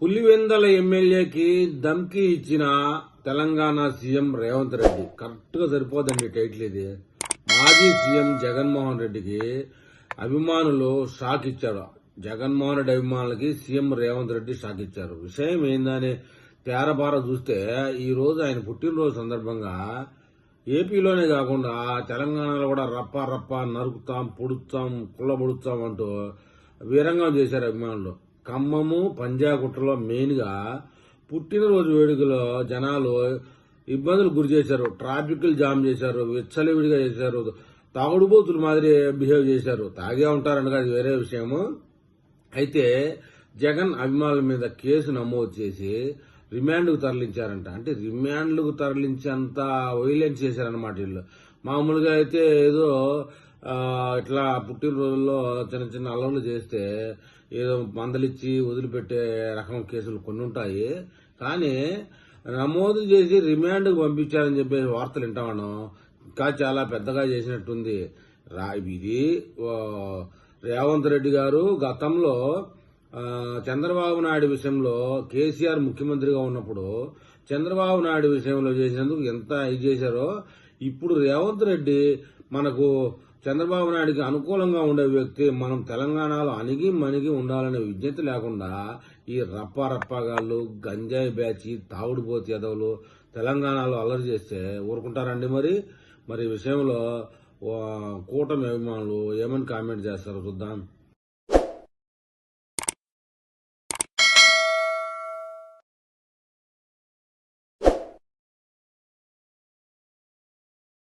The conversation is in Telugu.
పులివెందల ఎమ్మెల్యేకి ధమ్కీ ఇచ్చిన తెలంగాణ సీఎం రేవంత్ రెడ్డి. కరెక్ట్ గా సరిపోదండి టైటిల్ ఇది. మాజీ సీఎం జగన్మోహన్ రెడ్డికి అభిమానులు షాక్ ఇచ్చారు. జగన్మోహన్ రెడ్డి అభిమానులకి సీఎం రేవంత్ రెడ్డి షాక్ ఇచ్చారు. విషయం ఏందని తేరబార చూస్తే ఈ రోజు ఆయన పుట్టినరోజు సందర్భంగా ఏపీలోనే కాకుండా తెలంగాణలో కూడా రప్ప రప్ప నరుకుతాం, పొడుస్తాం, కుళ్ళబొడుస్తాం అంటూ వీరంగం చేశారు అభిమానులు. ఖమ్మము, పంజాగుట్టలో మెయిన్ గా పుట్టినరోజు వేడుకలో జనాలు ఇబ్బందులు గురి చేశారు. ట్రాఫిక్ జామ్ చేశారు, విచ్చలవిడిగా చేశారు, తాగుడుబోతుల మాదిరి బిహేవ్ చేశారు. తాగే ఉంటారనగా అది వేరే విషయము. అయితే జగన్ అభిమానుల మీద కేసు నమోదు చేసి రిమాండ్కు తరలించారంట. అంటే రిమాండ్లకు తరలించేంత వైలెన్స్ చేశారనమాట వీళ్ళు. మామూలుగా అయితే ఏదో ఇట్లా పుట్టినరోజుల్లో చిన్న చిన్న అల్లర్లు చేస్తే ఏదో మందలిచ్చి వదిలిపెట్టే రకం కేసులు కొన్ని ఉంటాయి. కానీ నమోదు చేసి రిమాండ్కు పంపించారని చెప్పేసి వార్తలు వింటామను. ఇంకా చాలా పెద్దగా చేసినట్టుంది. ఇది రేవంత్ రెడ్డి గారు గతంలో చంద్రబాబు నాయుడు విషయంలో కేసీఆర్ ముఖ్యమంత్రిగా ఉన్నప్పుడు చంద్రబాబు నాయుడు విషయంలో చేసినందుకు ఎంత ఇది చేశారో ఇప్పుడు రేవంత్ రెడ్డి మనకు చంద్రబాబు నాయుడికి అనుకూలంగా ఉండే వ్యక్తి, మనం తెలంగాణలో అణిగి మణిగి ఉండాలనే విజ్ఞత లేకుండా ఈ రప్పాగాళ్ళు, గంజాయి బ్యాచి, తాగుడుపోతి ఎదవులు తెలంగాణలో అల్లరి చేస్తే ఊరుకుంటారండి? మరి ఈ విషయంలో కూటమి అభిమానులు ఏమని కామెంట్ చేస్తారో చూద్దాం.